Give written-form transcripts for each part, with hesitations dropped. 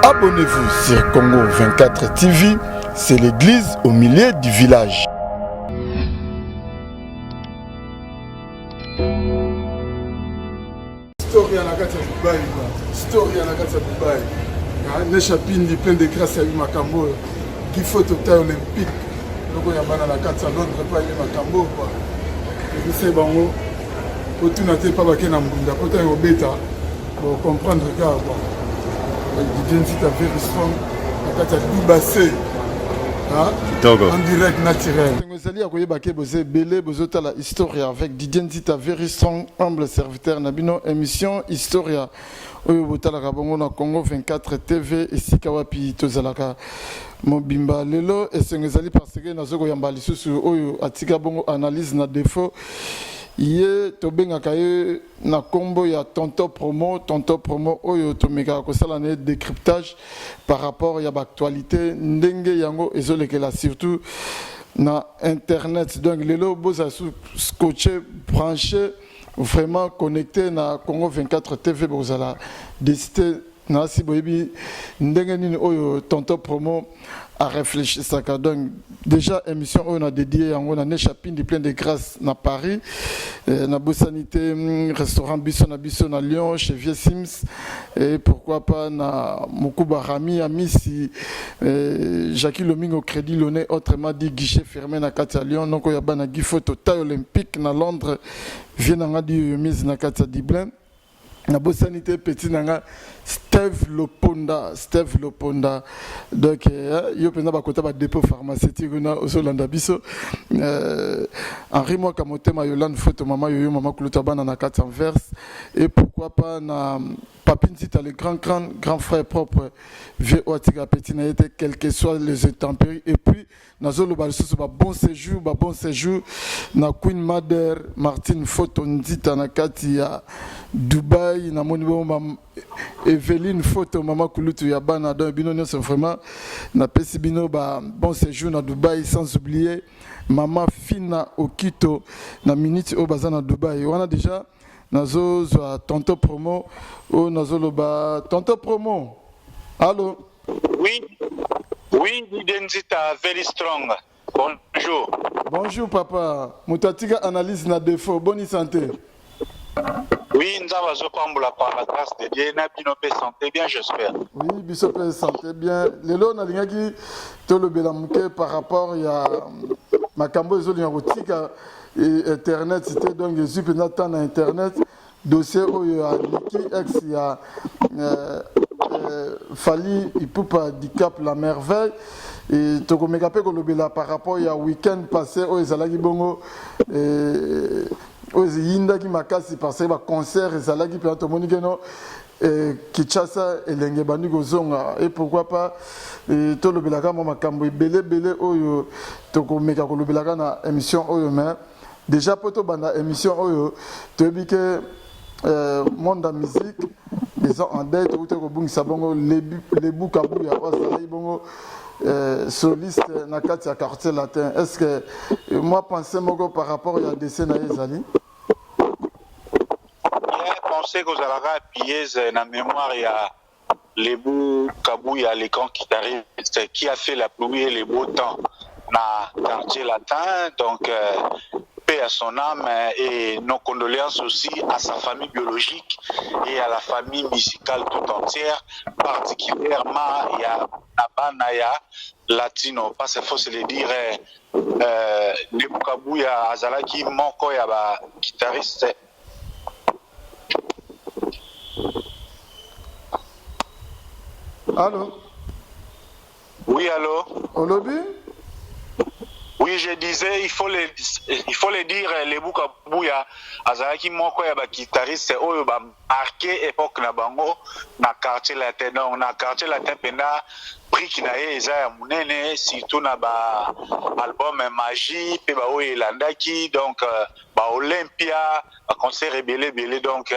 Abonnez-vous sur Congo 24 TV, c'est l'église au milieu du village. Story à la carte à Dubaï, story à la carte à Dubaï. Nechapindi plein de grâce à lui Makambo, qui faut au taille olympique. Donc il y a la carte à Londres, pas lui Makambo quoi. Et c'est bon, pour tout n'attendre pas baquer dans Mbunda, pour t'aller au bêta, pour comprendre le gars quoi. Didier Nzita very strong, la carte à Dubaï. En direct naturel. Ngozali a koyebake boze belé bozota la Historia avec Didier Nzita very strong humble serviteur nabino émission Historia oyo botala kabongo na Congo 24 TV esika wapi tozalaka mobimba lelo esengezali parce que nazoko yamba lisusu oyo atika bongo analyse na défaut Yé tobengaka ye na combo ya tonto promo oyo tomeka ko sala ne décryptage par rapport ya actualité ndenge yango ezolekela surtout na internet donc lelo boza scotché branché vraiment connecté na Congo 24 TV bozala décider na si boyebi ndenge nini oyo tonto promo à réfléchir ça donc déjà émission on a dédié en on a Nechapindi plein de grâce na Paris na Bosanité restaurant Bisson na Lyon chez Vieux Sims et pourquoi pas na Mokuba Rami Amisi Jackie Lomingo Crédit Lyonnais autrement dit guichet fermé na Katia Lyon donc il y a bana gifo total olympique na Londres vient na di mise na Katia Dublin na Bosanité petit nanga Steve Loponda donc yo pena ba kota ba dépôt pharmaceutique na osolanda biso Henri moi kamotema Yolande photo mama mama kuluta bana na 4 verse et pourquoi pas na Papine Zita le grand frère propre vieux Oatika petit na été quel que soit les intempéries et puis nazolo ba bon séjour na Queen Mother Martine photo Nzita na kati ya Dubaï na moni Evelyne photo mama kulutu ya bana donc bino nyonso vraiment na pesi bino ba bon séjour na Dubaï sans oublier mama Fina Okito na minute au bazana Dubaï on a déjà nazo zo tonto promo o nazo loba tonto promo allô oui Didier Nzita very strong bonjour papa mutatika analyse na défaut bonne santé. Oui, nous avons par la grâce de Dieu, nous avons santé bien, j'espère. Oui, nous santé bien. Lelo na lingaki to le belamuke par rapport à makambo ezoli ya kotika internet c'était donc je suis pendant na internet dossier oyo ya Niki ex ya Fali Ipupa Dicap la merveille et to komeka pe ko lobela par rapport ya week-end passé oyo ezalaki bongo aux Yinda qui m'a cassé parce que le concert et ça là qui peut être monique non Kinshasa et l'engebanu gozonga et pourquoi pas tout le belaka moi makambo belé oyo to ko meka ko le belaka na émission oyo mais déjà poto banda émission oyo to bi que monde de musique ils ont en dette ou to ko bungisa bongo les bukabu ya osala bongo soliste na kati ya quartier latin est-ce que moi pensais moko par rapport à décès na ezali pensez que vous allez appuyer na mémoire il y a les bukabu ya les camps qui a fait la pluie et les beaux temps na quartier latin donc paix à son âme et nos condoléances aussi à sa famille biologique et à la famille musicale tout entière, particulièrement il y a Nabanaya latino, parce qu'il faut se le dire, les Bukabu ya Azalaki Moko ya ba guitariste. Allô? Oui, allô? Olobi? Oui, je disais, il faut le dire, les Bukabuya, Azalaki Moko ya ba guitariste, oyo ba marqué époque na bango, na quartier latin, donc na quartier latin penda, prix qui na eza ya munene, surtout na ba album Magie, pe ba oyo elandaki, donc ba Olympia, ba concert belé, donc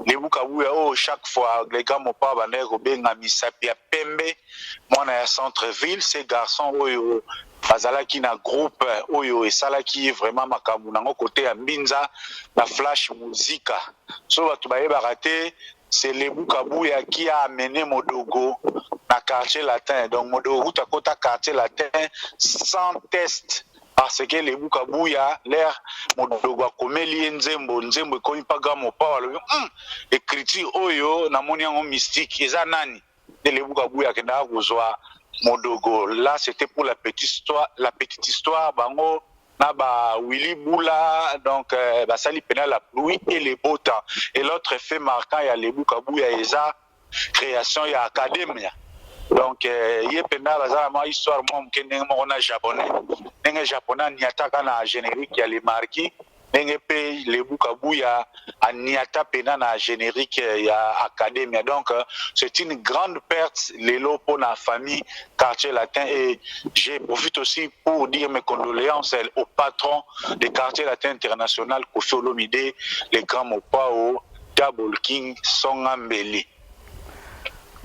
les Bukabuya, oh, chaque fois, les gars m'ont pas bandé, Robenga Misapi ya Pembe, moi na centre-ville, ces garçons, oyo, bazalaki na groupe oyo esalaki vraiment makambo nango côté ya Mbinza na Flash Muzika so batu bayebaka te c'est le Bukabuya qui a amené Modogo na quartier latin. Donc modogo ta kota quartier latin sans test. Parce que les Bukabuya, l'air, modogo akomeli nzembo ekomi pa grand mopa walo. Écriture oyo na moni yango mystique eza nani de les Bukabuya kenda kozwa modogo. Là c'était pour la petite histoire bango na ba Willy Boula, donc basali pena la pluie et le beau temps. Et l'autre fait marquant il y a les Bukabuya eza création ya académie. Donc il pena bazala ma histoire moi mkende mo na japonais ndenge japonais niataka na générique ya les marquis ndenge pe les Bukabuya niata pena na générique ya académie. Donc c'est une grande perte lelo pour la famille quartier latin. Et j'ai profite aussi pour dire mes condoléances au patron des quartiers latin international Kofi Olomide, les grands Mopao Double King Songambeli.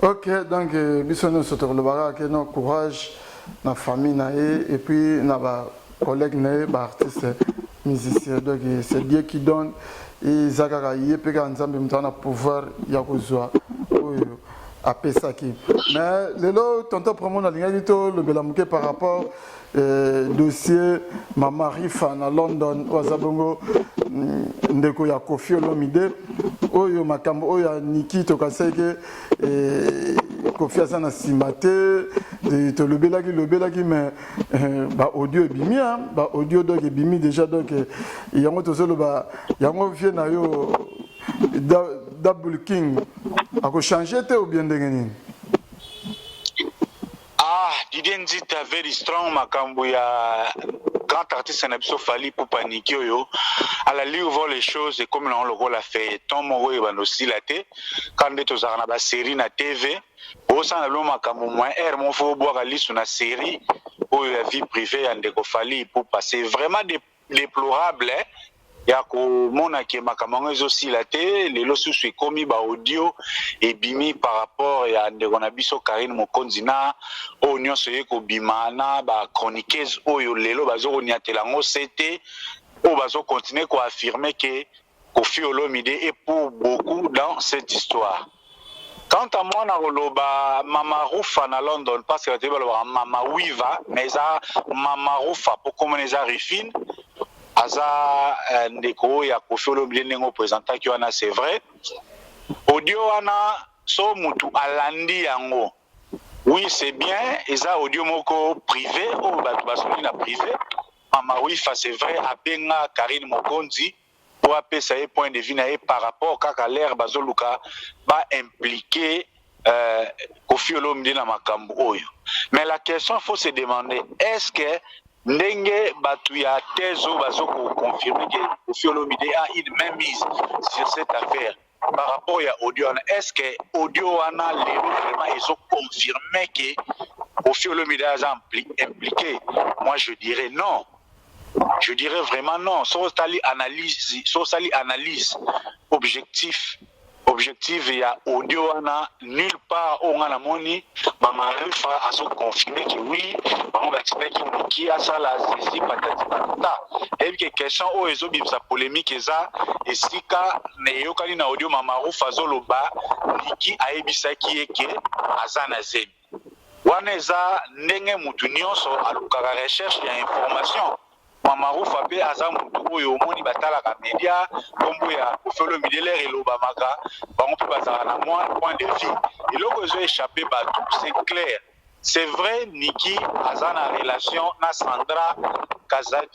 Ok, donc biso nous sommes le barak que nos courage na famille et puis na ba collègue na ba artiste musicien. Donc c'est Dieu qui donne et zakara yé ka nzambe mtana pouvoir ya kozwa oyo apesaki. Mais lelo tonton promo na linga dito le belamuke par rapport dossier Mama Rifa na London wazabongo ndeko ya Kofi Olomide oyo makambo oyo Niki tokaseke Kofi asana simate to lobelaki mais ba audio ebimi ba audio donc ebimi déjà donc yango tozolo ba yango vie na yo Double King ako changer te ou bien ndengeni. Didier Nzita very strong makambo ya grand artiste na biso Fally Ipupa Niki oyo ala livre les choses et comme on le rôle a fait ton mo e bano silate quand de tozara na ba série na TV o sana lo makambo moins mon fo boire lisu na série oyo la vie privée ya ndeko Fally Ipupa c'est vraiment déplorable ya ko mona ke makambo ezo silate lelo susu ekomi ba audio et bimi par rapport ya ndeko na biso Karine Mokonzi na o nyonso yeko bimana ba chroniqueuse oyo lelo bazo koniatela ngo c'était o bazo continuer ko affirmer que Kofi Olomide est pour beaucoup dans cette histoire. Quant à moi na roloba Mama Rufa na London parce que tu vas Mama Wiva mais ça Mama Rufa pour comment les arrivent aza ndeko ya Kofi Olomide nengo présenta ki wana c'est vrai audio wana so mutu alandi yango oui c'est bien eza audio moko privé ou batu basoni na privé Mama Wifa c'est vrai abenga Karine Mokonzi pour apesa un point de vue na par rapport kaka l'air bazoluka ba impliqué Kofi Olomide na makambo oyo. Mais la question faut se demander est-ce que ndenge batu ya tezo bazoko confirmer que Kofi Olomide a une même mise sur cette affaire par rapport à audio. Est-ce que audio ana lelo vraiment ils ont confirmé que Kofi Olomide a impliqué? Moi je dirais non. Je dirais vraiment non. Sauf sali analyse objectif il y a audio ana nulle part on a moni Mama Rifa a so confirmé que oui on va expliquer qui a ça là ici patati patata et que question o ezo bimsa polémique eza esika ne yokali na audio Mama Rifa zoloba Niki ayebisaki eke azana zemi wana eza ndenge mutu nyonso alukaka recherche ya information Mama Rifa pe aza mutu oyo omoni batalaka media kombo ya Kofi Olomide l'air eloba maka bango pe bazala na point de vue eloko ezo échappé bato c'est clair c'est vrai Niki aza na relation na Sandra Kazadi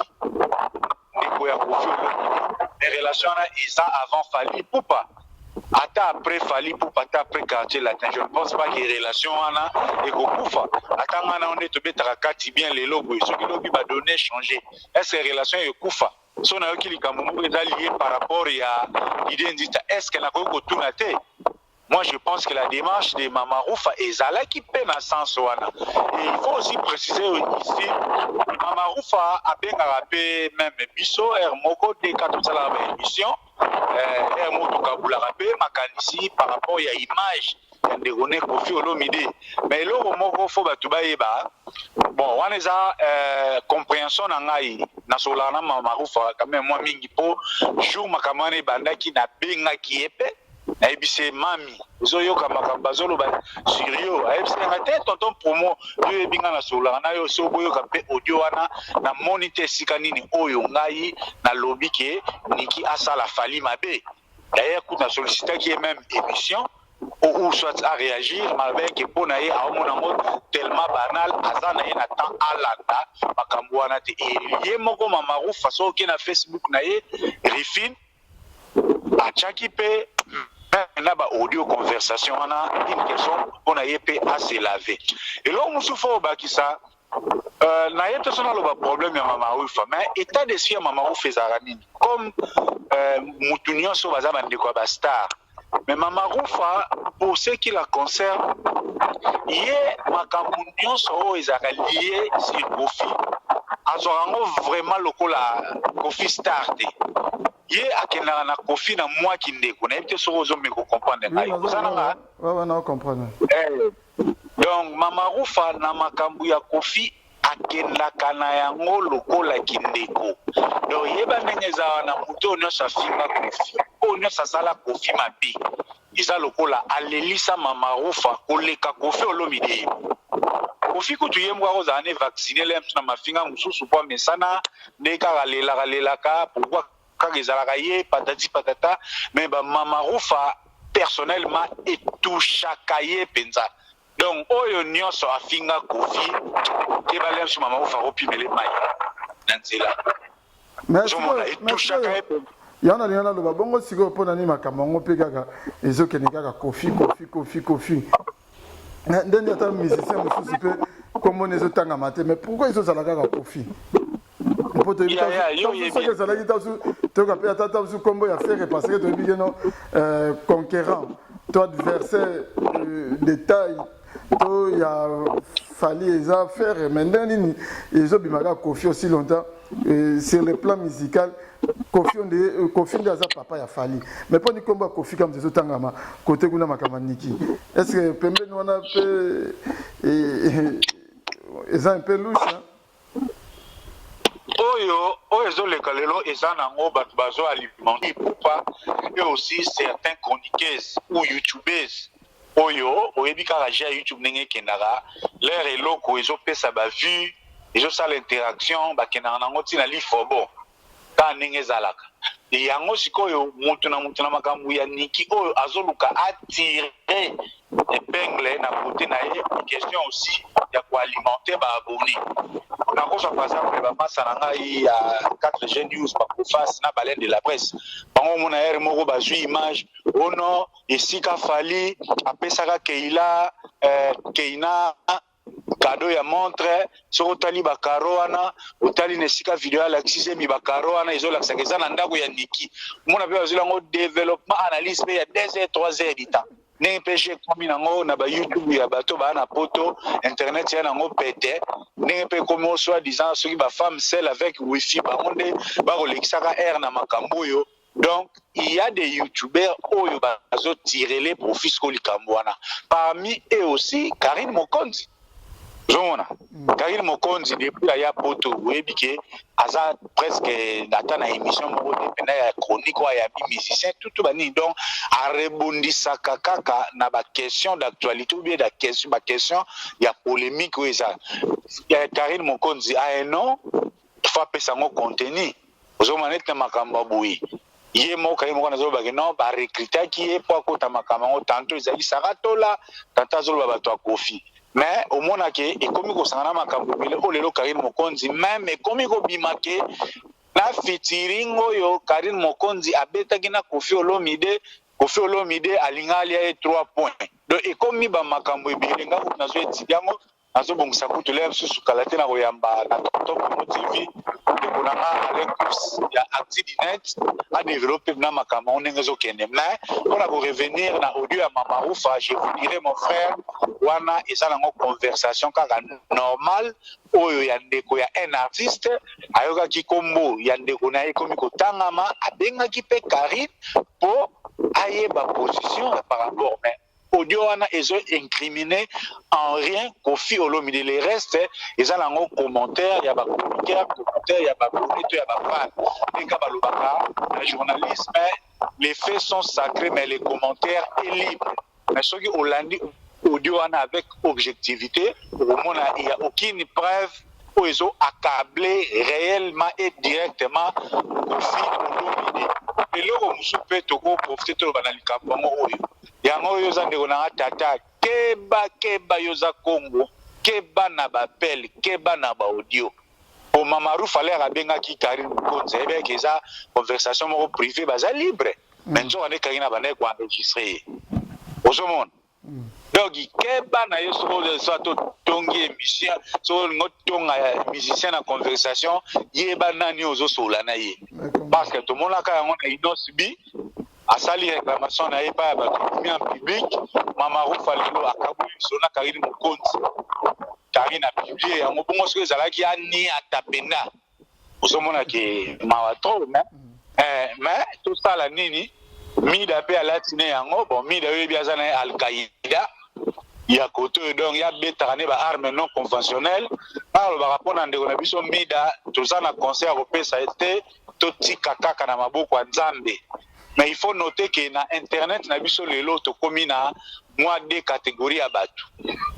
ndeko ya Kofi Olomide mais relation na eza avant Fally Ipupa ata après Fally Ipupa ata après quartier latin je ne pense pas que relation wana ekokufa ata ngana on est betaka kati bien les logos ceux qui lobi ba donner changer est-ce que relation ekokufa so na yoki likambo moko eza lié par rapport ya Didier Nzita est-ce que na ko tuna te. Moi, je pense que la démarche de Mama Rifa est à la qui peine à sens wana. Et il faut aussi préciser ici, Mama Rifa a bien rappelé même biso moko de quand ça la émission moto kabula rappelé makanisi par rapport à image de René Kofi Olomide. Mais là moko faut batu ba bon wana za compréhension na ngai na solana Mama Rifa quand même moi mingi po jour makamane bandaki na benga ki epé ayebise mami ozoyoka makambo azoloba sirio ayebisenga te tonton promo yo yebinga na solanga na yo so boyoka mpe audio wana namoni te esika nini oyo ngai nalobi ke niki asala fali mabe d'ailleurs kuta sollicitaki ye même émission ou soit à réagir avec que pour naie à mon amour tellement banal azana ye na temps alanda makambo wana te ye moko mamaru façon que na Facebook naie Rifin a chaki pe na ba audio conversation wana une question pour naie pe à se laver et là on se faut bakisa na ye personne a problème ya mamaru fa mais état de si mamaru fezara nini comme mutunyo so bazaba ndiko ba star. Mais Mamaroufa, pour ce qui la concerne, il y a makambo nyonso ezaka lié sur Kofi. Azorango vraiment lokola Kofi star te. Ye akena na Kofi na moi ki ndeko. Na yebite soko zo me ko comprendre ngai. Kozana ouais non comprendre. Donc Mamaroufa na makambo ya Kofi akendaka na yango lokola kindeko. Donc yeba ndenge za na muto nyonso afinga Kofi. Onyo sasala Kofi mabi. Iza lokola alelisa Mamaroufa koleka Kofi olomide. Kofi kutu yembwa roza ane vacciner lem na mafinga mususu kwa mesana ndeka galela pourquoi kagezalaka ye patati patata mais ba Mamaroufa personnellement etouchaka ye penza. Donc oyo nyonso afinga Kofi ke balem su Mamaroufa opimele mai nanzela. Merci. Yana lo babongo siko pona ni makambo pe kaka ezokene kaka Kofi. Ndeni ata musicien mususu pe comme on ezotanga maté mais pourquoi ils osala kaka Kofi? Pour te dire que ça là qui t'a sous te ka pe ata sous combo ya faire parce que tu dis non conquérant toi adversaire de taille to ya fali les affaires mais ndeni ezobimaka Kofi aussi longtemps sur le plan musical. Kofi ndaza papa ya fali mais pas ni combat Kofi comme des otangama côté kuna makamaniki est-ce que pembe nous on a peu et un peu louche oyo ezoleka lelo eza nango bato bazo alimenter pourquoi et aussi certains chroniqueuses ou youtubeuses oyo oyebi kaka ja YouTube ndenge kendaka leur eloko ezopesa ba vue ezosala interaction bakendaka nango ntina lifobo ta ndenge ezalaka yango sikoyo mutu na makambo ya niki oyo azoluka attirer épingle na côté na ye question aussi ya koalimenter ba abonné nakosa par exemple ba masa na ngai ya 4G News ba face na baleine de la presse bango mona ere moko bazwi image ono esika fali apesaka keina cadeau ya montre sur otali bakaro wana otali nesika video ya laxise mi bakaro wana ezolakisa keza na ndako ya niki mona pe bazolango développement analyse pe ya 2h 3h du temps ne pêche komi nango na ba YouTube ya bato ba na poto internet ya nango pete ne pe komo soit disant ceux qui ba femme seule avec wifi ba monde ba kolekisaka air na makambo yo. Donc, il y a des youtubeurs oyo bazo tirer les profits kolikambwana. Parmi eux aussi Karine Mokonzi. Zona Karine Mokonzi depuis ya poto webike aza presque data na émission moko de ya chronique wa ya musicien tout bani donc a rebondisa kaka na ba question d'actualité ou bien ba question ya polémique ou ça Karine Mokonzi a un nom il faut appeler ça mon contenu ozoma net na makamba boui ye moko ye moko na zolo ba non ba recruter qui est pour kota makamba tantôt ezali saratola tantôt zolo ba to Kofi. Mais au moins que et comme ko sangana makambo bele o lelo Karine Mokonzi même comme ko bimake na featuring oyo Karine Mokonzi abeta kina Kofi Olomide alingali ya 3 points donc et comme ba makambo ebele nga ko nazo etiyango nazo bongisa kutu leo susu kalate na koyamba na top TV de konanga Alex ya Actidinet a développer na makambo ngezo kende mais on a revenir na audio ya Mamaroufa je vous dirai mon frère wana ezala ngo conversation kaka normal oyo ya ndeko ya un artiste ayoka kikombo ya ndeko na ekomi kotangama abenga ki pe Karine po ayeba position par rapport mais audio wana ezo incriminé en rien Kofi Olomide les restes ezala ngo commentaire ya ba chroniqueur commentaire ya ba bonito ya ba fan eka balobaka na journalisme les faits sont sacrés, mais les commentaires sont libres. Mais ce qui est audio avec objectivité, au moins il n'y a aucune preuve où ils ont accablé réellement et directement aussi au dominé. Et là, on peut profiter de l'analyse. Il y a un peu de tata, keba yoza Congo, keba na bapel, keba na ba audio. Pour Mamarou, fallait rabenga qui Karine Konze, et bien que ça conversation privée, baza libre. Maintenant, on est Karine Abane pour enregistrer. Au monde. Donc, keba na yo soit tongi émission, soit tonga musicien en conversation, yeba nani ozo solana ye. Parce que tout le monde a quand on a inosibi, a sali réclamation na yeba ba en public, Mamarou fallait lo akabu sona Karine Konze. Karine a publié en bon ce que ça là qui a ni à tapena. Au monde qui m'a trop mais tout ça la nini mida pe alatine yango bon mida yo biazana Al-Qaïda. Il y a côté donc il y a bétarane ba armes non conventionnelles. Alors ba rapona ndeko na biso mida tout ça na concert au ça a été toti kaka na maboko ya Nzambe. Mais il faut noter que na internet na biso lelo to komi na moi deux catégories à batu.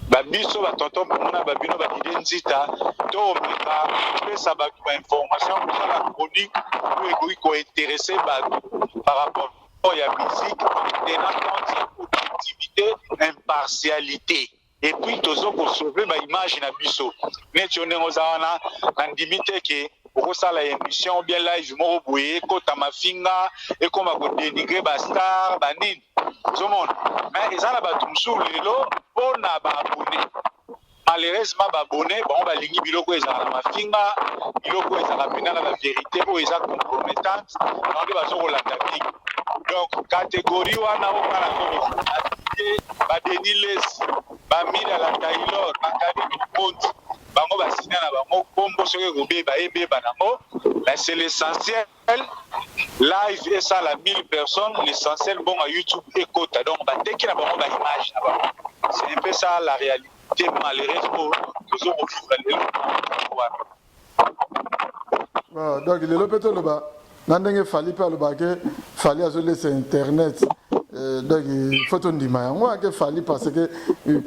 Ba biso ba tonton mona ba bino ba identita to meka pesa ba information pour la chronique pour ko intéresser ba par rapport à la musique tenant compte objectivité, impartialité. Et puis toujours pour sauver ma image na biso. Mais tu on ozana na ndimite ke pour ça la émission bien live mo boye ko tamafinga et comme ko dénigrer ba star ba nini. Tout monde. Mais ils ont ba tumsu lelo pona ba abonné. Malheureusement ba abonné bon ba lingi biloko ezala na mafinga biloko ezala pena na la vérité o eza compromettante donc ba zo la tactique. Donc catégorie wana o kala ko ba deniles ba mila la Taylor makadi compte bango ba sina na bango kombo soke gobe ba ebe banamo mais c'est l'essentiel live et ça la 1000 personnes l'essentiel bon à YouTube écoute donc ba teki na bango ba image na bango c'est un peu ça la réalité malheureuse pour toujours vivre le donc le lopeto le ba nandenge fali pa le ba ke fali azo laisser internet donc il faut on dit moi que fali parce que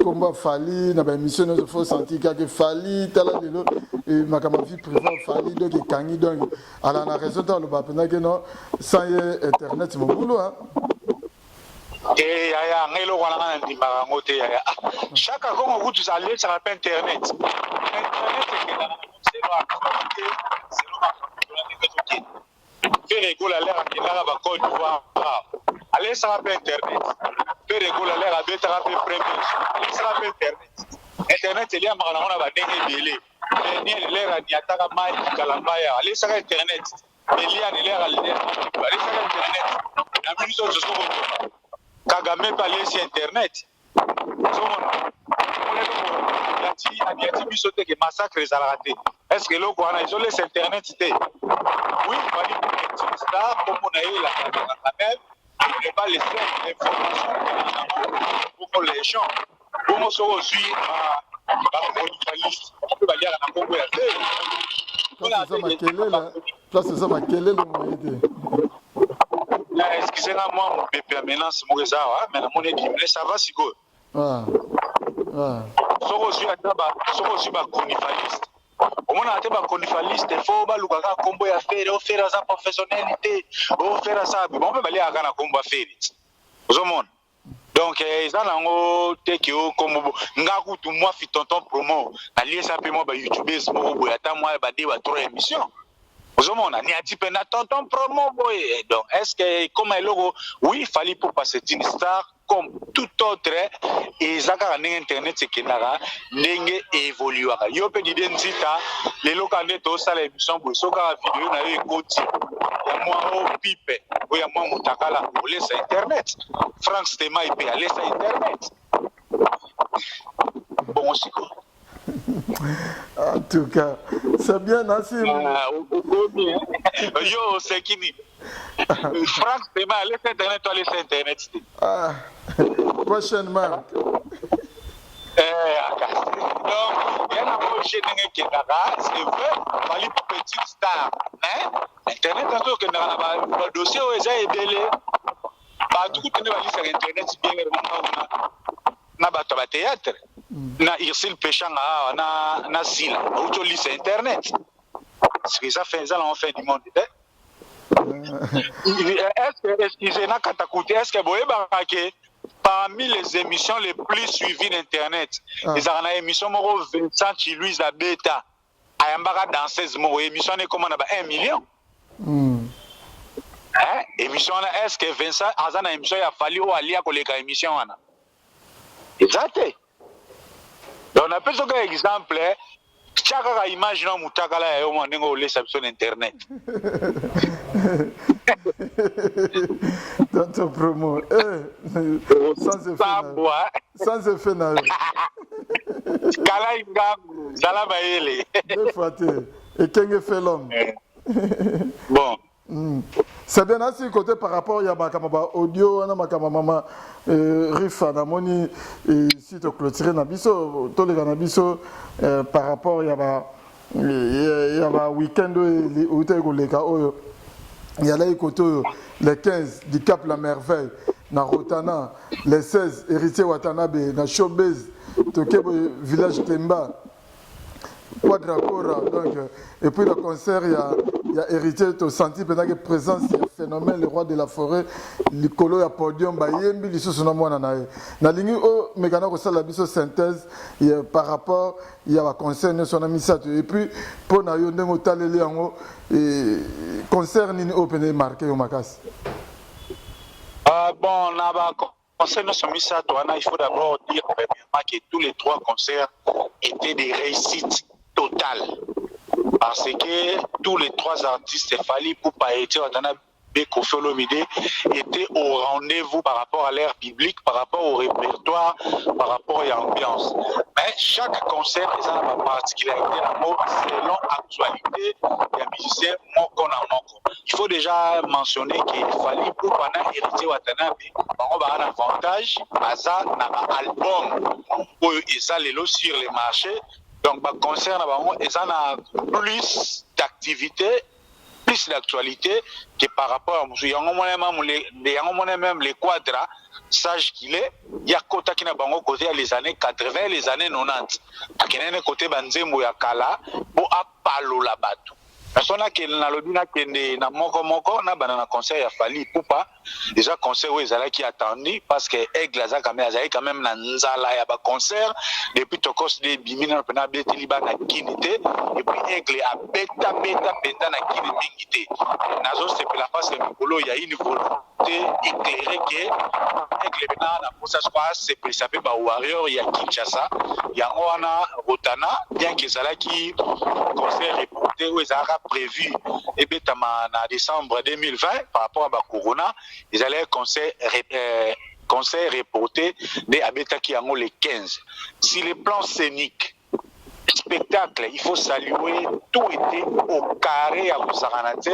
combat fali na ba émission il faut sentir que fali tala lelo makama vie privée fali donc kangi donc ala na raison dans le ba pena que non sans internet mon boulot hein. Et ya ngelo wana na ndimaka ngote ya chaque fois que vous allez sur internet c'est faire école à l'air qui n'a pas code d'Ivoire allez sur internet faire école à l'air à bêta rapide premier allez sur internet il y a marana on a badenge belé ni l'air ni ataka mai kalambaya allez sur internet il y a l'air allez sur internet la musique je suis Kagame parlait sur internet. Il y a des choses qui massacrent les ratés. Est-ce que l'on a isolé sur internet? Oui, il fallait que ça, comme on a eu la même, on ne pas laisser l'information pour les gens. Pour moi, c'est aussi on peut dire à la Congo. Place ça ma quelle est le excusez-moi, mon pépé, maintenant c'est mon réseau, mais mon équipe, ça va si go. Sokosi ba conifaliste. Au moins on a conifaliste, il faut ba lukaka combo ya faire ça professionnalité, faire ça. Bon peut aller à kana combo faire. Vous monde. Donc ils ont tekio comme ngaku tout moi fit tonton promo. Ali ça peut moi ba youtubers mo boya ta moi ba de ba 3 émissions. Vous avez dit que tonton promo boy. Donc, est-ce que, comme un logo, oui, il fallait pour passer une star comme tout autre, et ça, quand Internet, c'est qu'il y a n'engue évolué. Il y a peu d'identité, les locaux de ça, les émissions, pour ce cas, la vidéo, n'a eu écouté. Il y a moi, au pipe, il y a moi, mon takala, pour laisser Internet. Franck Stema, il peut aller sur Internet. Bon, aussi, quoi. En tout cas, c'est bien, Nassim. Yo, c'est qui ni? France, c'est mal. Laisse Internet, toi, laisse Internet. Prochainement. Donc, il y a un projet qui est là, c'est vrai, il y a une petite star. Internet, il y a un dossier où il y a des délais. Tout le monde sur Internet, bien na théâtre. Na Irsil Péchanga, na Sila. Où tu lis sur Internet. C'est que ça fait du monde. Est-ce que parmi les émissions les plus suivies d'Internet, les émissions Vincent Chiluiz Abeta, Ayambara danseuse, émission est comme 1 million. Émission, est-ce que Vincent Azana émission a fallu ou aller à la émission? Exact. Donc, on a plus un exemple. Chaque image non mutakala ya yo ndenge olesa biso na internet. Dans ton promo, sans effet na yo. Kala ingangu, zala bayele. Deux fois et kenge fait l'homme. Bon. C'est bien ainsi côté par rapport à Yabakamaba audio, on a Makamama Rifa, Namoni, si tu clôturer Nabiso, tous les Nabiso par rapport à Yaba week-end où tu es il y a là les 15 du Cap La Merveille, na Rotana, les 16 héritiers Watanabe, na Showbiz, Tokebo village Temba. Quadracora, donc, et puis le concert, il y a hérité, tu as senti pendant que présence, il y a phénomène, le roi de la forêt, l'icolo, il y a podium, il y a sous son moi, na ligne au mécano ça la biso synthèse par rapport il y a un concert son ami ça et puis pour na yo ndemo taleli yango concert ni open marqué au makas. Bon, na ba concernant ce misa, il faut d'abord dire premièrement que tous les 3 concerts étaient des réussites totales. Parce que tous les 3 artistes, Fally Ipupa et Watanabe Kofi Olomide étaient au rendez-vous par rapport à l'air public, par rapport au répertoire, par rapport à l'ambiance. Mais chaque concert a une particularité selon l'actualité des musiciens moko na moko. Il faut déjà mentionner que Fally Ipupa na héritier Watanabe a un avantage à ça na album et ça les lots sur les marchés. Donc bah concert ils ont plus d'activité, plus d'actualité que par rapport à même les quadras, sage qu'il est, il y a côté qui n'a pas côté les années 80, les années 90. Il y a un côté banzembo ya kala pour apalo la bateau. Personne qui n'a le bina qui n'a moko na banana concert ya Fally Ipupa déjà concert où ils allaient qui attendu parce que Aigle Aza quand même na nzala ya ba concert depuis tokos de bimina pena beti liba na kinité et puis Aigle a beta penda na kinité mingité nazo c'est la face que mikolo ya une volonté éclairée que Aigle bena na posa quoi c'est précisé ba warrior ya Kinshasa ya wana Rotana bien que ça là qui concert reporté où ils a prévu et en décembre 2020 par rapport à Corona, ils allaient concert reporté de Abeta qui ont les 15. Si les plans scéniques, spectacle, il faut saluer, tout était au carré à Rosaranate,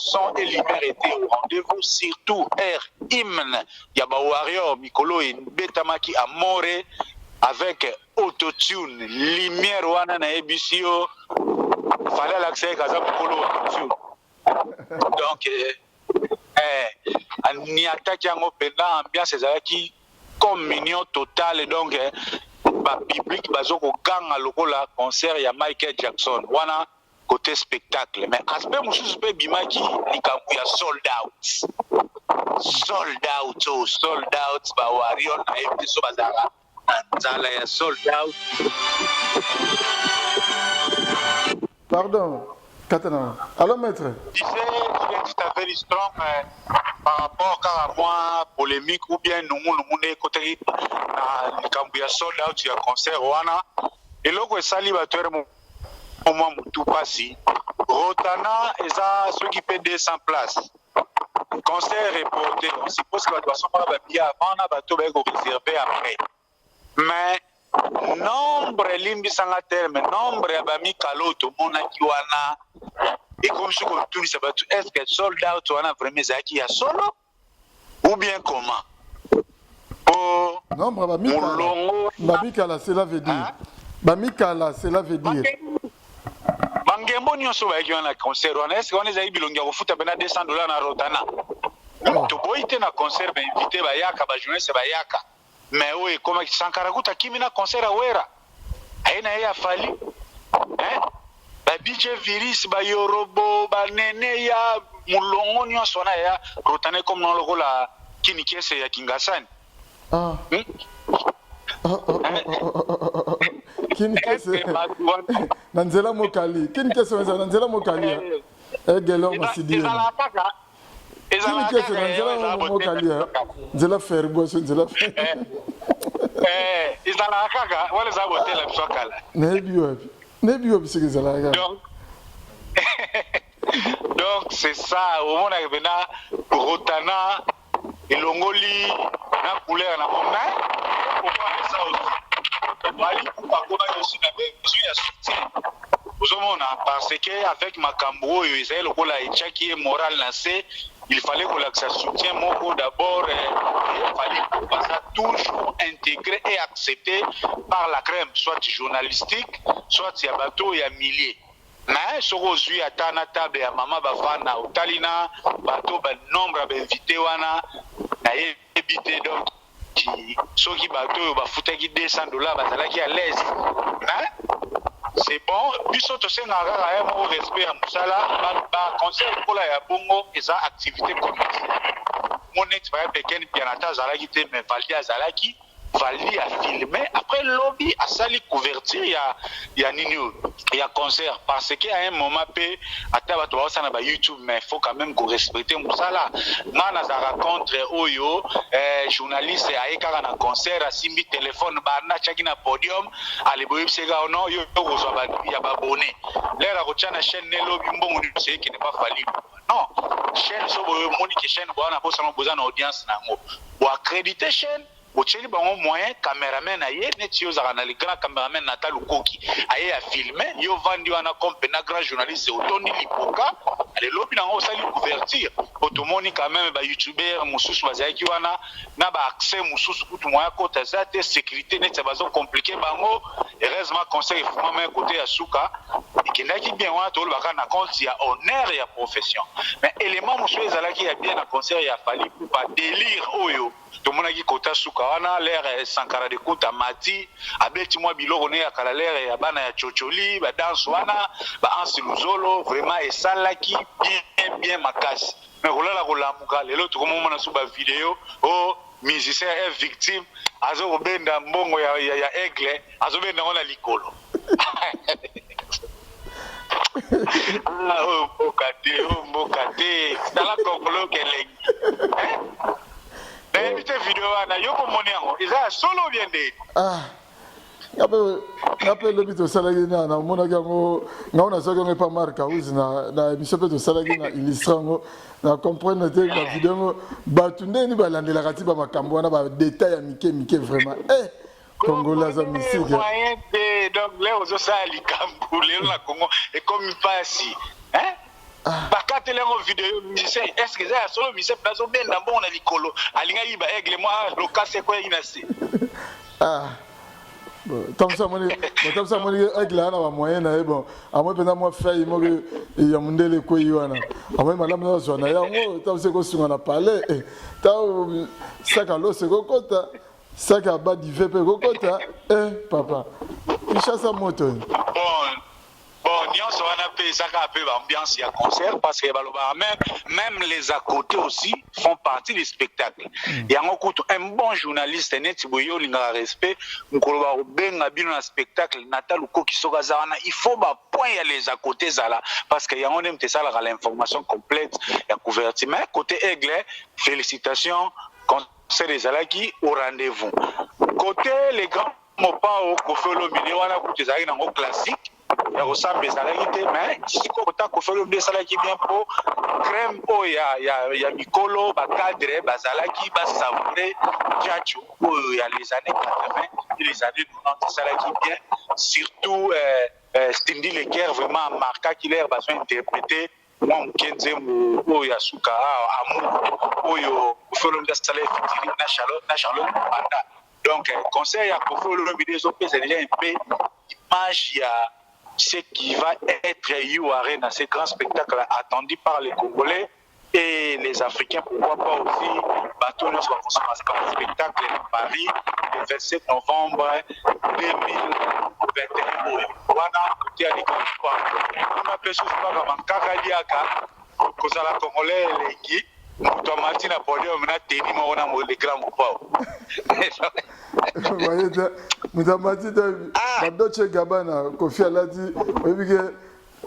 son et lumière étaient au rendez-vous, surtout air, hymne, Yaba Warrior, Mikolo et Betamaki Amore avec autotune, lumière wana na ebisio. Fallait l'accès à Kazapolo. Donc, ni attaque en opéra, ambiance qui communion totale. Donc, public, bazoko gang à lokola concert ya Michael Jackson. Wana côté spectacle. Mais aspect moussous pe bimaki likambu ya sold out. Sold out. Ba Warrior na ebiso bazara. Nzala ya sold out. Pardon, Katana. Alors, maître. Tu sais, il est tout à fait strong par rapport à moi, polémique ou bien nous, côté le Cambuya sold out, il y a concert, Wana. Et là, c'est célibataire, moi, tout passé. Rotana, et ça, ceux qui paient 200 places. Concert reporté. On suppose que la personne va bien avant, on va tout réserver après. Mais, nombre limbi sanga terme nombre ya bami kaloto mona ki wana et comme ce que tout ça est-ce que sold out wana vraiment zaki ya solo ou bien comment nombre bami kala cela veut dire Bamikala, cela veut dire. Bangembo nyonso bayaki wana concert wana est-ce qu'on ezali bilongi ya kofuta pena $200 na Rotana. Toboyi te na concert ba invité bayaka ba journaliste bayaka. Mais oye koma Sankara kuta kimi na concert awera. Aina ya fali. Ba DJ Virus ba Yorobo ba Nene ya mulongo nyonso na ya Rotana comme non lokola kini kese ya Kingasani. Kini kese nanzela mokali kini kese nanzela mokali egelo masidi kini kese nanzela mokali nzela ferbo nzela izala kaka wale za hotela bisokala nebi wapi sikizala kaka donc c'est ça au monde avec bena Rotana elongoli na couleur na mona pourquoi ça aussi bali pour quoi aussi na besoin ya soutien parce que avec Makambo Israël lokola echaki moral lancé il fallait que l'accès soutien moko d'abord il fallait que ça toujours intégré et accepté par la crème soit journalistique soit ya bateau ya milliers. Mais ce que à Tana table ya mama bafana utalina bateau ba nombre d'invités wana na éviter donc qui ceux qui bateau ba futaki $200 bazalaki à l'aise. C'est bon, puis surtout c'est un respect à Moussala, conseil pour la bongo et sa activité commerciale. Mon expérience pequeñe pianata Zalaki mais Valdi à Zalaki, Valdi a filmé après lobby à sali couverture il y a Nini il y a concert parce qu'à un moment peu à tabato ça na YouTube mais il faut quand même qu'on respecte Moussala. Mana za rencontre oyo journaliste a ekaka na concert asimbi téléphone bana chaki na podium aliboyi sega ono yo kozwa ba ya babone. Lera ko chana chaîne ne lobby mbongo ni c'est qui n'est pas fallu. Non, chaîne so boyo monique chaîne bwana po ça besoin audience nango. Bo accréditer chaîne Bocheli bango moyen cameraman aye neti yo zakana le grand cameraman Natal Ukoki aye a filmer yo vandi wana comme na grand journaliste Otondi Lipoka ale lobi nango sali couverture otomoni quand même ba youtubeur mususu bazaki wana na ba accès mususu kutu moya kota zate sécurité neti bazo compliqué bango heureusement conseil fuma même côté ya suka ikendaki bien wana to baka na compte ya honneur ya profession mais élément mususu ezalaki ya bien na concert ya fali pour pas délire oyo tout le monde qui kota suka wana l'air Sankara de Kuta Mati abeti moi biloko ne akala l'air ya bana ya chocholi ba danse wana ba ansi luzolo vraiment et salaki bien makasi mais rolala kolamuka lelo to comme mona suba vidéo oh musicien est victime azo benda mbongo ya aigle azo benda ngona likolo oh mbokate dans la conclusion qu'elle invité vidéo na yoko moniango isa solo bien de ngape lobi to salaki na mona kango ngaona soki ngai pa marka uzi na émission pe to salaki na illustrango na comprendre te na vidéo batu ndeni balandelaka ti ba makambo wana ba détail ya mike vraiment Congola za misike donc leo zo sali kambu leo na Congo et comme il passe bakate lengo vidéo musicien est-ce que ça solo musicien plazo benda bon na likolo alinga yiba aigle moi lokase ko inasi Tamsa moni aigle ana wa moyen na bon amo pena mo fay mo ya mundele ko yiwana amo malamu na zona yango tamse ko sunga na palais ta saka lo se kokota saka ba dive pe kokota papa ishasa moto nyonso wana pe saka peu ambiance ya concert parce que baloba même les à côté aussi font partie du spectacle. Yango kutu un bon journaliste neti boyo linga respect nkoloba benga bino na spectacle Natal Ukoki soka zawana il faut ba point ya les à côté zala parce que yango nem te sala l'information complète ya couverture mais côté aigle félicitations concert des alaki au rendez-vous côté les grands mopao kofelo mini wana kutu zaki nango classique ya ressemble ezalaki te mais siko kota kofelo mbi esalaki bien po crème oyo ya mikolo bacadre bazalaki basavoure jacho oyo ya les années 80 et les années 90 esalaki bien surtout Stindi Leker vraiment marquaki l'air bazo interpréter moi mkenze oyo ya suka amour oyo kofelo mbi asala effectivement na Charlotte Banda. Donc, conseil à Kofi Olomide, c'est déjà un peu l'image, il y a ce qui va être You Arena, ce grand spectacle attendu par les Congolais et les Africains, pourquoi pas aussi, bateau de un spectacle à Paris le 27 novembre 2021. Wana côté à l'école. On a fait souvent comme Kakaliaka, Kozala Congolais, les moto mati na podium na teni mo na mo le grand mopao. Voyez moto mati de Badoche Gabana Kofi Aladi obige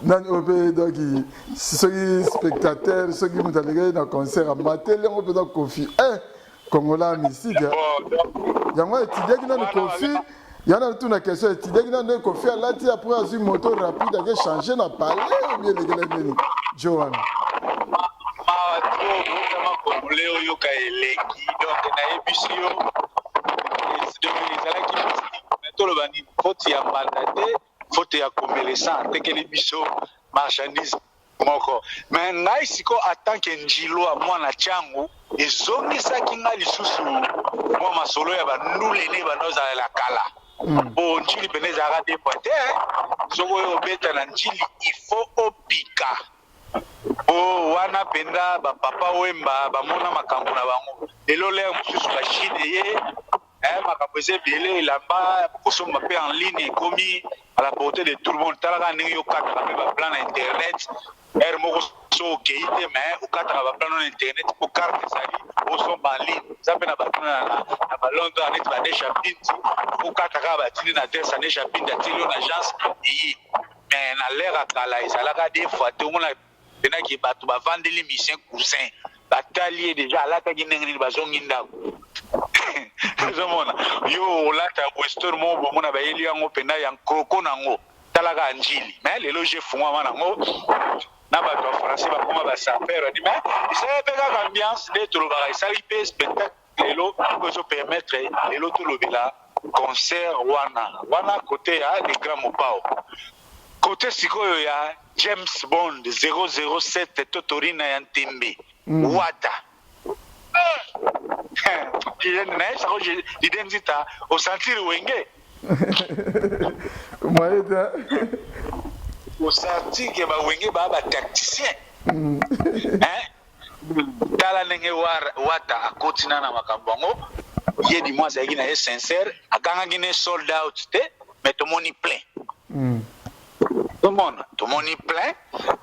nan obe dogi ceux spectateurs ceux qui montent aller na concert maté le obe do Kofi Congolais musique yango étudier qui na Kofi yana tout na question étudier qui na Kofi Aladi après azui moto rapide a changer na parler ou bien les gars Joanna Leo yoka eleki donc na ebisio ezalaki metolo bani faute ya mandate faute ya komelesa tekeli biso marchandise moko mais ngai siko atanke njilo mwana changu ezongisaki nga lisusu mwa masolo ya bandulene banozala kala bo njili pene ezalaka depote soko oyo obeta na njili ifo opika o wana penda ba papa wemba ba mona makambo na bango lelo le mususu ba chine ye makambo ezebele lamba kosoma pe en ligne komi à la portée de tout le monde talaka ndenge yo kata ba plan na internet moko so keite mais o kata ba plan na internet pour carte sali o so en ligne ça pe na ba na ba londo anet ba desha pinti o kata ka ba tini na adresse na desha pinti atili on agence et mais na l'ère akala ezalaka des fois tout le monde tena ki bato bavandeli mission coussin batali déjà alataki ndenge nini bazongi ndako ozomona yo olata western mo bomona bayeli yango mpena ya kroko nango talaka njili mais lelo je fungwama nango na bato ya français bakoma basaper di mais esali mpe kaka ambiance nde tolobaka esali mpe spectacle lelo ezopermettre lelo tolobela concert wana kote ya le grand mopao côté sikoyo ya James Bond 007 Totorina ya Ntembe Wata l'identité au sentir wenge Maïda au sentir que ba wenge ba tacticien tala ndenge Wata akotina na makambo ngo ye di moi ça est sincère akanga gine sold out te mais tout monde plein tout le monde est plein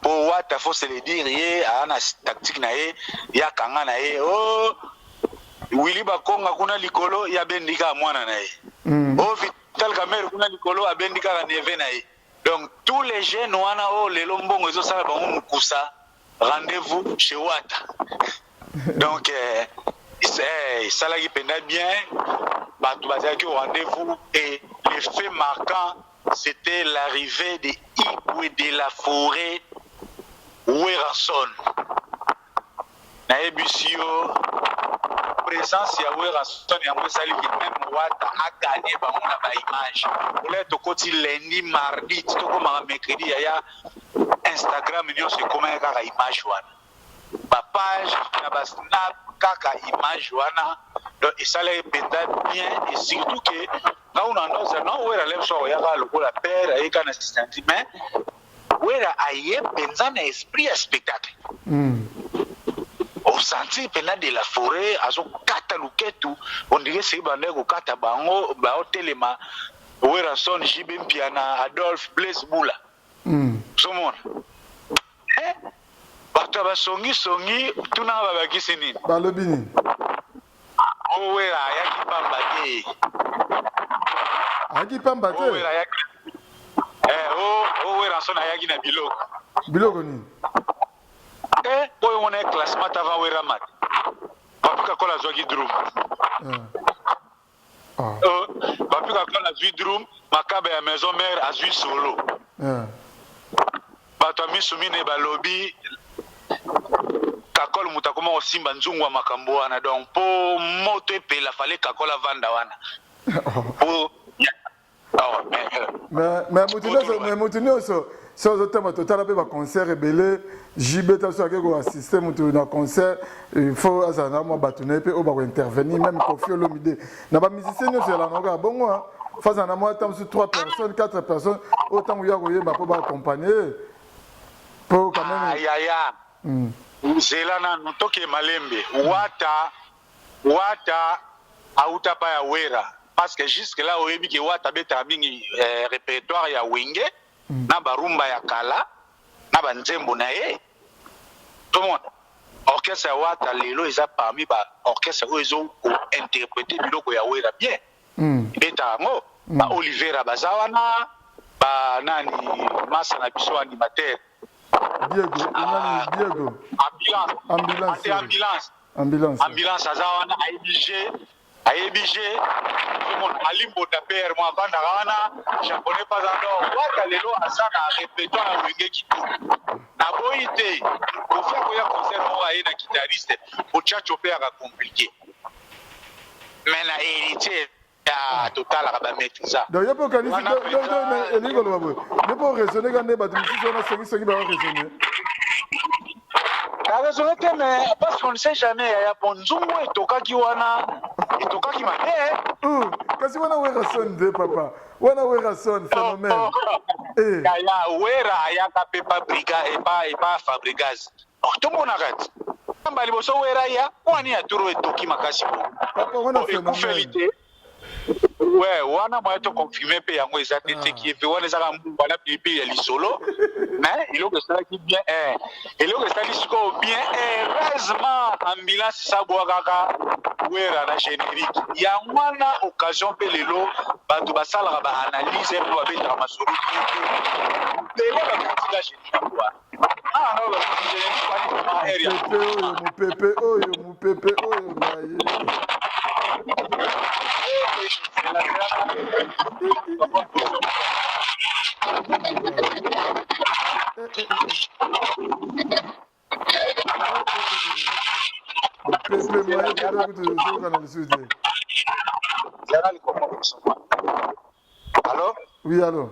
pour Wata faut se le dire ye ana tactique na ye ya kanga na ye oh Willy Bakonga kuna likolo ya bendika mwana na ye oh Vital Kamerhe kuna likolo ya bendika na neve na ye donc tous les jeunes wana oh lelo mbongo ezo sala bango mukusa rendez-vous chez Wata donc ça là qui penda bien bato bazaki au rendez-vous et le fait marquant c'était l'arrivée de Igwe de la forêt Werason. Na ebisio présence ya Werason ya mwesali ki même Wata a gagné ba mona ba image. Ole to koti lundi mardi to ko ma mercredi ya Instagram nyo se comment ka image wana. Ba page na ba snap kaka image wana. Donc ça les penda bien et surtout que là on annonce non ouais la so ya ga lokola père et kana sentiment ouais aye penza na esprit à spectacle au senti pena de la forêt azo kata luketu on dirait c'est bande ko kata bango ba hotelema ouais son JB Mpiana Adolphe Blaise Bula somona bato basongi tuna babakisi nini balobini owe ayaki pamba te ayaki pamba te owe ayaki owe ranson ayaki na biloko nini oyo mona classement avant wera mat bapika kola zwaki drum bapika kola zwi drum makaba ya maison mère azwi solo bato amisumine balobi kakol mutakoma osimba nzungu wa makambo wana donc po moto epela fale kakola vanda wana mais mutu nyonso si ozotema totala mpe baconcert ebele JB ta so akeko assiste moto na concert il faut azala na mwa bato na ye mpe oyo bakointervenir même Koffi Olomide na bamusicien nyonso elanga kaka bongo faza na mwa ntango mosusu 3 personnes 4 personnes oyo ntango ya koyeba mpo baakompagne mpo quand même yaya zela nanu toke malembe wata auta pa ya wera parce que jusque là oyebi ke wata betaka mingi répertoire ya wenge na barumba ya kala na banzembo na ye tomona orchestre ya wata lelo eza parmi ba orchestre oyo ezo interpréter biloko ya wera bien betaka yango ba Olivera baza wana ba nani masa na biso animateur Diego ambulance aza wana ayebije mon alimbo da père moi vanda wana japonais pas alors wata lelo aza na répertoire na wenge kitu na boite ofia ko ya concert mo aye na guitariste ochacho pe aka compliqué mais na héritier ya total ka maîtriser donc yepo kanisi elingo lo babo yepo raisonner quand ne bato misusu na sengi ba raisonner raisonner te mais parce qu'on ne sait jamais ya ponzungu etokaki wana etokaki mabe kasi wana wera son de papa wana wera son phénomène ya wera ya ka pepa briga et pas fabricage tout mon arrête mbali boso wera ya kwani ya turo etoki makasi papa wana phénomène ouais wana moi to confirmer pe yango ezate te qui est wana ezaka mbumba na pipi ya lisolo mais il que ça qui bien il que ça lisiko bien heureusement ambulance sabwa kaka wera na générique ya wana occasion pe lelo bato basala ba analyse pour ba betaka masolo lelo ba kritika générique quoi non ba kritika area mon pépé Allô? Oui, allô.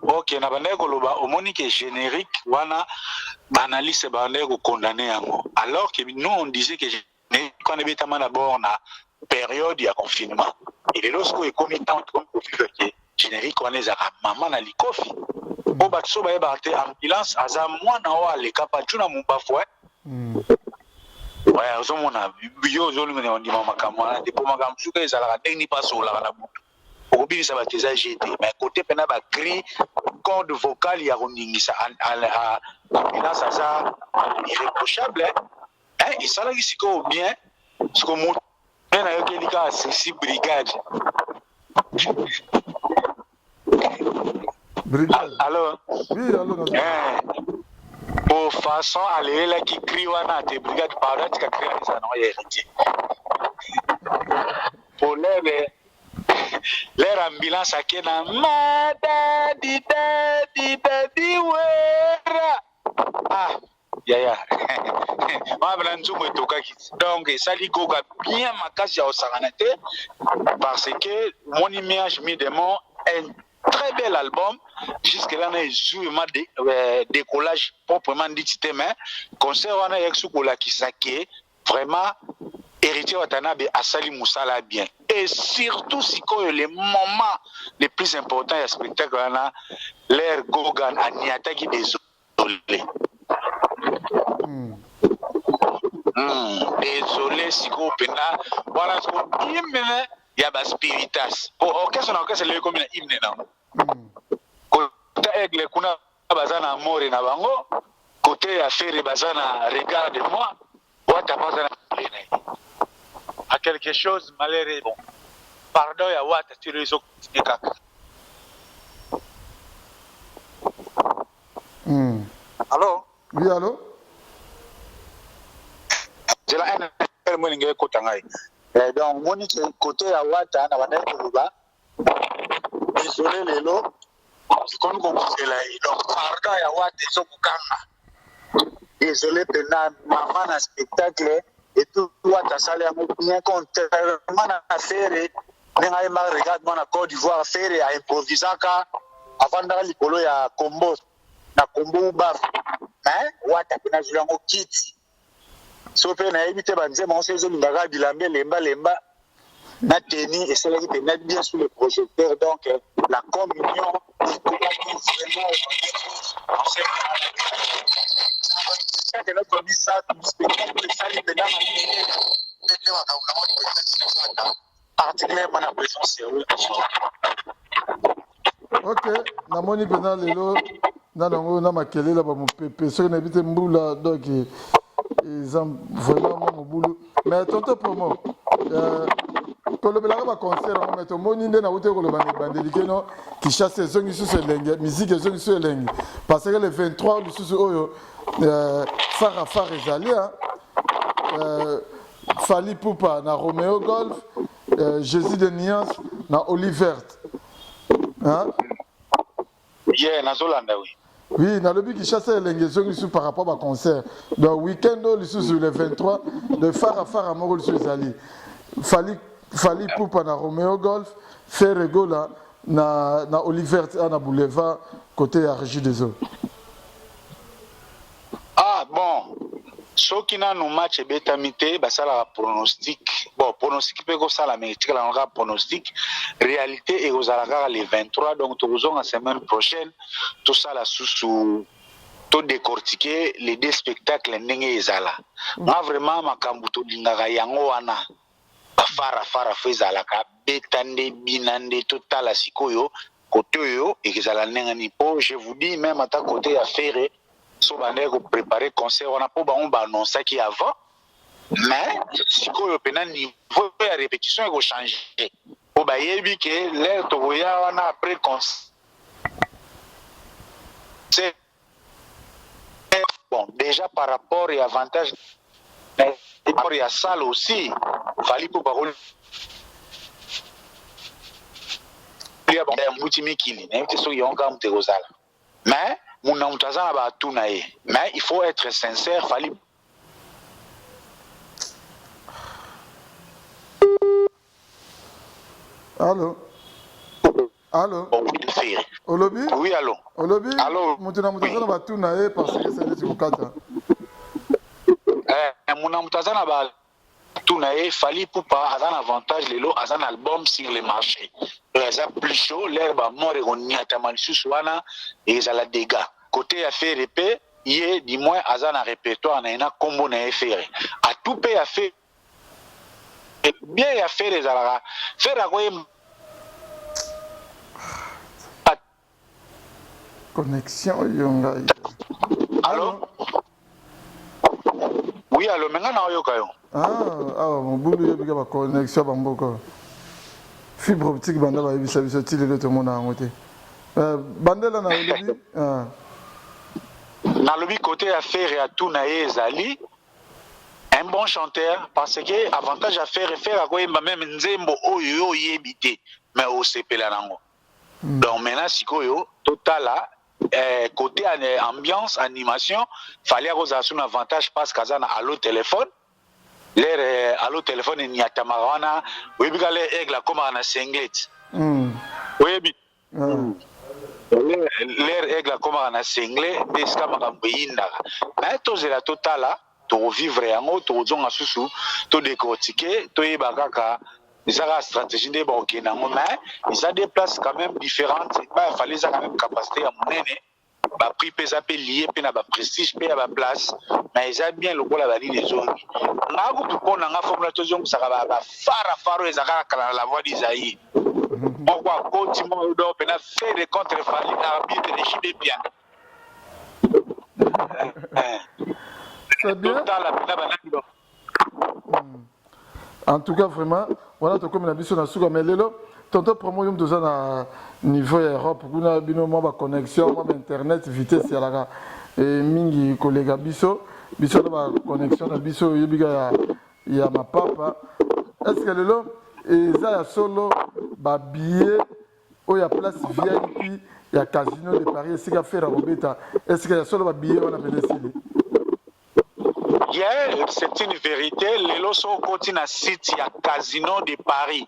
Ok, na bandeko koloba omoni que générique wana analyse bandeko condamné yango. Alors que nous on disait que quand on était d'abord na période de confinement et lorsque est commis tant comme que générique on est à maman na likofi o batso ba ebarte ambulance aza mwana wa le kapachuna mubafwa ouais ozomona bio ozolunga on dit mama kamwana de poma kamsuka ezala ndeni pasola kana butu okobisa bateza jeté mais côté pena ba cri corde vocale ya koningisa à ambulance aza irréprochable hein il sala kisiko bien ce que mon na yokelika c'est brigade. Alors, oui, allô. Pour façon aller là qui crie wana te brigade pardon tu crie ça non héritier. Pour l'air ambulance à kena madadi dadi wera ah ya mabla nzungu etokaki donc esali goga bien makasi ya osangana te parce que mon image mis de mon un très bel album jusque là na joue ma décollage proprement dit mais concert wana yexukola kisake vraiment héritier watanabe asali musala bien et surtout si les moments les plus importants ya spectacle wana l'air gogan aniataki désolé. Désolé si vous pena voilà ce qu'on hymne ya ba spiritas pour orchestre na orchestre le comme hymne na côté aigle kuna bazana amore na bango côté affaire bazana regarde moi wata bazana à quelque chose malheureux bon pardon ya wata tu les continuer kaka allô oui allô j'ai la haine moi ninge kotangai donc moni côté ya wata na bana kuluba désolé lelo comme kokuzela donc pardon ya wata zo kukanga désolé pena maman na spectacle et tout wata sale ya bien contrairement na affaire ninga ma regarde moi na Côte d'Ivoire affaire ya improvisaka avandaka likolo ya kombo na kombo ubafu wata mpe nazwi yango kiti so mpe nayebi te banzema onso ezolingaka bilamba lemba na teni esalaki mpe na bien sous le projecteur donc la communion ekomaki vraiment que notre spectacle esali mpena particulièrement na présence ok namoni mpena lelo na nango na makelela bamopepe soki nayebi te mbula donc eza vraiment mwa mobulu mais tonto promo kolobelaka baconcert yango mais tomoni nde nauti koloba na ebandeli keno kishasa ezongi lisusu elenge musike ezongi lisusu elenge parce que le 23 lisusu oyo far ezali Fally Ipupa na Romeo Golf Jésus de Nuance na Olivert nazolanda oui. Oui, nalobi Kishasa elenge ezongi lisusu par rapport à concert donc week-end oyo lisusu le 23 de far moko lisusu ezali Fally Ipupa na Romeo Golf Ferregola na Olivert na boulevard côté ya Régie des Eaux. Ah bon, soki nanu match ebetami te basalaka pronostic bon pronostic mpe kosala mais tikala kaka pronostic réalité ekozala kaka le 23 donc tokozonga semaine prochaine tosala susu todécortiquer les deux spectacles ndenge ezala nga vraiment makambo tolingaka yango wana bafara fo ezalaka beta nde bina nde totala sikoyo kote oyo ekezala ndenge ni po je vous dis même ata kote ya fere so bandeki koprépare concert wana mpo bango baannonsaki avant mais sikoyo mpena niveau ya répétition ekochange mpo bayebi ke lere tokoya wana après concert bon déjà par rapport et avantage par ya salle aussi Fally mpo bakoli ya mbuti mikili nayebi te soki yango kaka moto ekozala mais muna moto aza na batu na ye mais il faut être sincère Fally Allô Olobi oui allô Olobi moto na moto aza na batu na ye parce que c'est kokata muna moto aza na batu na ye Fally Ipupa aza na avantage lelo aza na album sur le marché eza plus chaud l'air bamort ekoniatama lisusu wana ezala dégâts côté ya fere mpe ye du moins aza na répertoire na ye na kombo na ye fere atu mpe ya fere bien ya fere ezalaka fere akoyemba connexion yo ngai allô oui allô menga na oyoka yo mobulu yebika baconnexion bamboka fibre optique banda bayebisa biso ti lelo tomona yango te bandela na olobi nalobi côté ya fere ya tu na ye ezali un bon chanteur parce que avantage à faire akoyemba même nzembo oyo oyebi te mais osepela nango donc maintenant sikoyo totala côté ambiance animation fallait akozala suna avantage parce qu'aza na allo téléphone l'air allo téléphone eniatamaka wana oyebi ka le aigle akomaka na singlet oyebi l'air aigle akomaka na singlet nde esika makambo eyindaka mais tozela totala tokovivre yango tokozonga susu todécortiquer toyeba kaka ezaka stratégie nde bakokende yango mais eza des places quand même différentes fallait eza quand même capacité ya monene baprix mpe eza mpe lié mpe na baprestige mpe ya baplace mais eza bien lokola balili ezongi nga kutu mpo na nga formula tozongisaka bafarafaro ezaka kala na la voix d'Isaïe moko akoti moko do mpena fere contre Fally arbitre rechibe bien c'est bien en tout cas vraiment voilà to comme na biso na suka mais lelo tonto promo yum doza na niveau ya Europe kuna bino mo ba connexion mo internet vitesse ya la mingi kolega biso na ba connexion na biso yebika ya mapapa est-ce que lelo eza ya solo ba billet o ya place VIP ya Casino de Paris esika fera robeta est-ce que ya solo ba billet wana benesili c'est une vérité lelo so koti na site ya Casino de Paris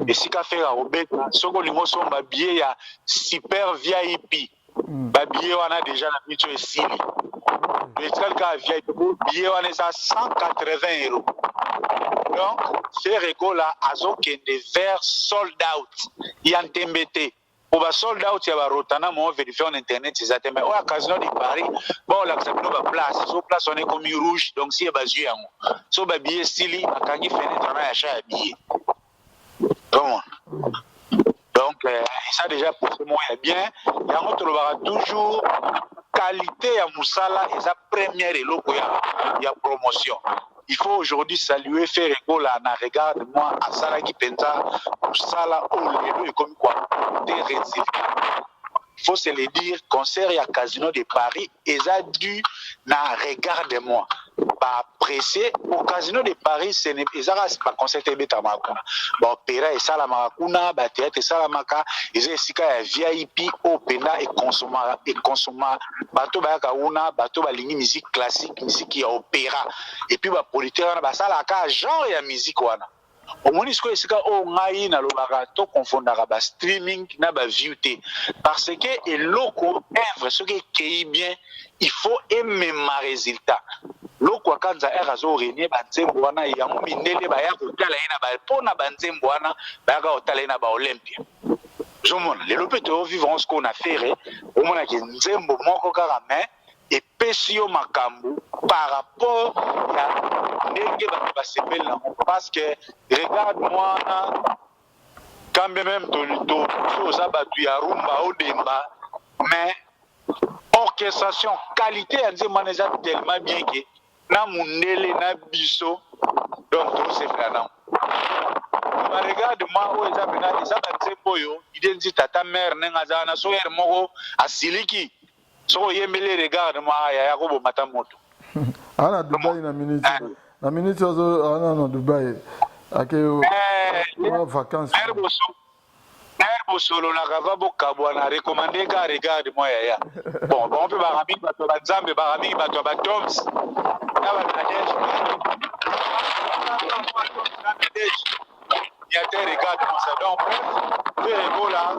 esika faire robeta soko lingo somba billet ya super VIP ba billet wana déjà na bicho esili esika ka VIP billet wana eza 180 €. Donc Ferrego là azokende vers sold out ya Ntembete pour ba sold out ya ba rotana mo vérifier en internet exactement mais au Casino de Paris bon la sabino ba place so place on est comme rouge donc si ba yeux yango so ba billet stili akangi fenêtre na ya cha billet bon donc ça déjà pour ce mois est bien yango to lobaka toujours qualité ya musala et sa première eloko ya promotion. Il faut aujourd'hui saluer Ferrego là na regarde moi à Sala qui pensa musala au lelo et comme quoi des réserves. Il faut se le dire concert ya Casino de Paris et ça dû na regarde-moi pas pressé au Casino de Paris ce n'est pas concert beta makuna ba opéra et sala makuna ba théâtre sala maka et sika ya VIP au pena et consomma bato ba kauna bato ba lingi musique classique musique ya opéra et puis ba producteur ba sala ka genre ya musique wana omoni siko esika o ngai na lobaka to confondaka ba streaming na ba view te parce que eloko œuvre ce qui est bien il faut aimer ma résultat loko akanza erazo renier ba nzembo wana yango mindele ba ya kotala ina ba pona ba nzembo wana ba ka kotala ina ba Olympia jomona le lopeto vivons ce qu'on a fait au mona ki nzembo moko kaka mais et pesio makambu par rapport à ndenge ba sepel na parce que regarde-moi quand même to ça batu ya rumba au demba mais orchestration qualité ya nzembo déjà tellement bien que na mundele na biso donc tout c'est là. Regarde-moi où eza pena eza nzembo yo idenzi tata mère nenga zana so yer moko asiliki so yemele regarde-moi ya ko bomata moto ana Dubai na minute ozo ana no Dubai akeyo vacances Herbo solo na kava bokabwa na recommander ka regarde-moi ya bon on peut ba rami bato ba nzambe ba rami bato ba toms na ba il y a des regarde-moi ça donc Ferrego là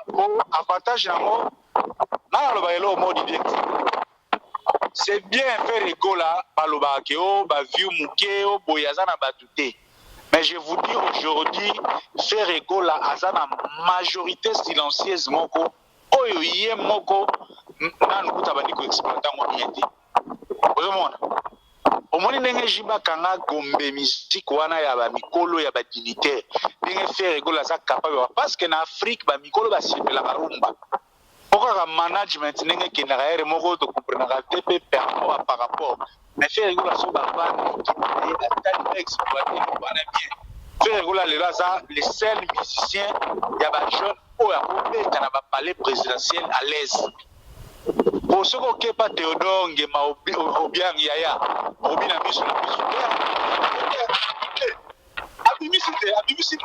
non avantage nango na lo ba elo mode direct c'est bien Ferrego là baloba ke o ba view muke o boyaza na batute mais je vous dis aujourd'hui Ferrego là azana majorité silencieuse moko oyo ye moko na nkuta bandi ko exploiter ngo yete ozomona omoni ndenge jiba kanga gombe musique wana ya ba mikolo ya ba dignitaire ndenge Ferrego là za capable parce que na Afrique ba mikolo ba sipela barumba pourquoi management ndenge kendaka ere moko to comprendre TP par rapport mais Ferrego là so ba bande qui est tellement exploité wana bien Ferrego là les seuls musiciens ya ba jeune o ya kobeta na ba palais présidentiel à l'aise pour ce qu'on pas Théodore Ngema Obiang Yaya Obina Misu Abimisi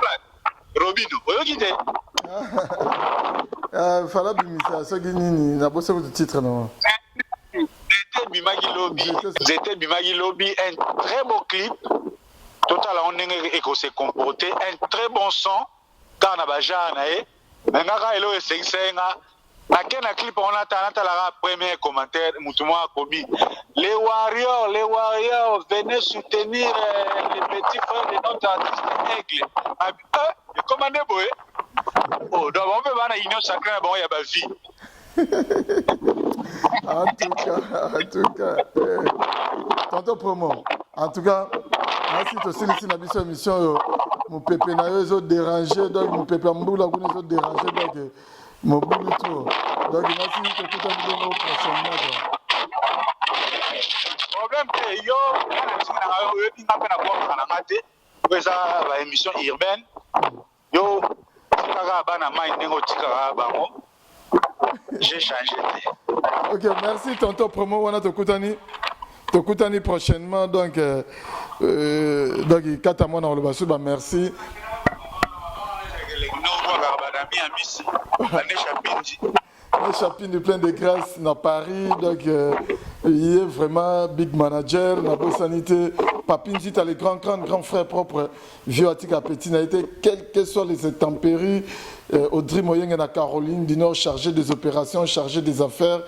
Robino oyokite fala bimisa soki nini na bosse ko titre non J'étais Bimagi Lobby un très beau clip total on ndenge ko se comporter un très bon son car na bajana ngaka elo esenga na clip on attend la premier commentaire Moutouma Kobi les warriors venez soutenir les petits frères de notre artiste Aigle le commandé boy oh donc on peut voir na union sacrée bon il y a ba vie en tout cas tonton promo en tout cas merci to silisi na biso émission mon pépé na yo zo déranger donc mon pépé mbula ko zo déranger donc mon boulot tout donc merci to tout un peu prochainement problème que yo yo tinga pena kwa na mate kweza ba émission urbaine yo tikaka bana mai ndengo tikaka bango j'ai changé. OK, merci tonton promo wana to kutani prochainement donc kata mona olobasu ba merci un chapitre plein de grâce dans Paris donc il est vraiment big manager na bonne sanité Papinzi, tu as les grands frères propres, vieux Atika Petit, n'a été, quelles que soient les intempéries, Audrey Moyeng et Caroline du Nord, chargée des opérations, chargée des affaires,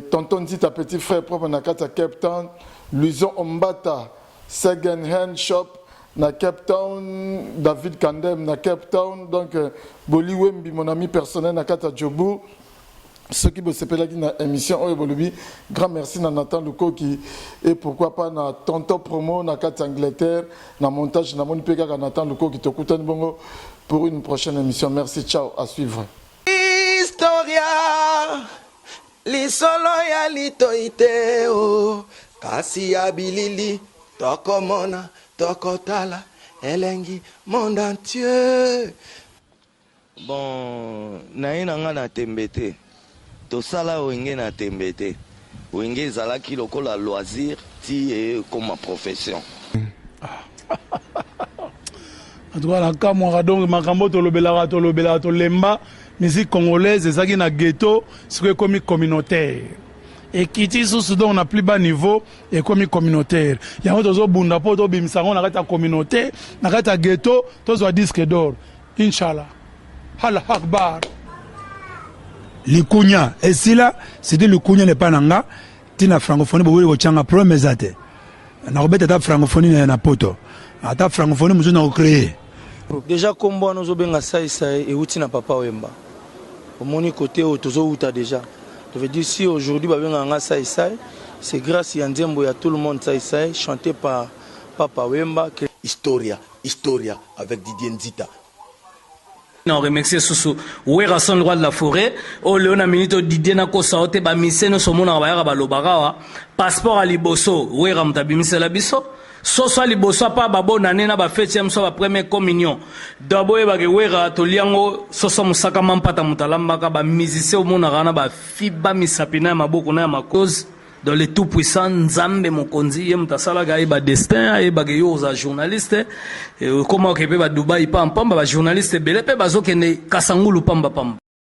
tonton dit ta petit frère propre, Nakata Cape Town, Luison Ombata, Second Hand Shop, na Cape Town, David Kandem, na Cape Town, donc Boli Wembi, mon ami personnel, Nakata Djobu. Ceux qui s'appellent dans l'émission, grand merci à Nathan Luko qui et pourquoi pas na Tonton Promo, na Kat Angleterre, na montage, na mon péga Nathan Luko qui te coûte un bongo pour une prochaine émission. Merci, ciao, à suivre. Historia, li solo ya li toite o, kasi ya bilili, toko mona, toko tala, elengi, monde entier. Bon, na nga na tembete. Tosala wenge na tembete. Wenge ezalaki lokola loisir ti comme ma profession. En tout cas, la kamwa donc makambo tolobela to lemba musique congolaise ezaki na ghetto, c'est comme communautaire. Et kiti sous donc na plus bas niveau et comme communautaire. Il y a autre bunda po to bimsango na kata communautaire, na kata ghetto, to zo disque d'or. Inshallah. Allah Akbar. Le Kounia, et si là, c'était le Kounia n'est pas nanga, tina francophonie, vous voulez que problème ezate. Na robeta ta francophonie na poto. Ata francophonie nous on a créé. Déjà comme moi nous obenga sai et outi na papa Wemba. Au moni côté au tozo outa déjà. Je veux dire si aujourd'hui ba benga nga sai c'est grâce à Ndiembo ya tout le monde sai chanté par papa Wemba. Historia avec Didier Nzita. On remercie Soussou. Ouera son roi de la forêt. O Léona Minito Didier na kosaote ba miseno somona ba yara ba lobarawa. Passeport à Liboso. Ouera mtabi misela biso. Soso à Liboso pa ba bona nena ba fête yam so ba première communion. Dabo e ba ke ouera to liango soso musaka mampata mutalamba ka ba musicien omona rana ba fiba misapina maboko na makoz. Dans les tout puissants Nzambe Mokonzi yem tasala ga ba destin e ba ke yo za journaliste comment ke pe ba Dubai pam ba journaliste bele pe ba zo kende kasangulu pamba pamba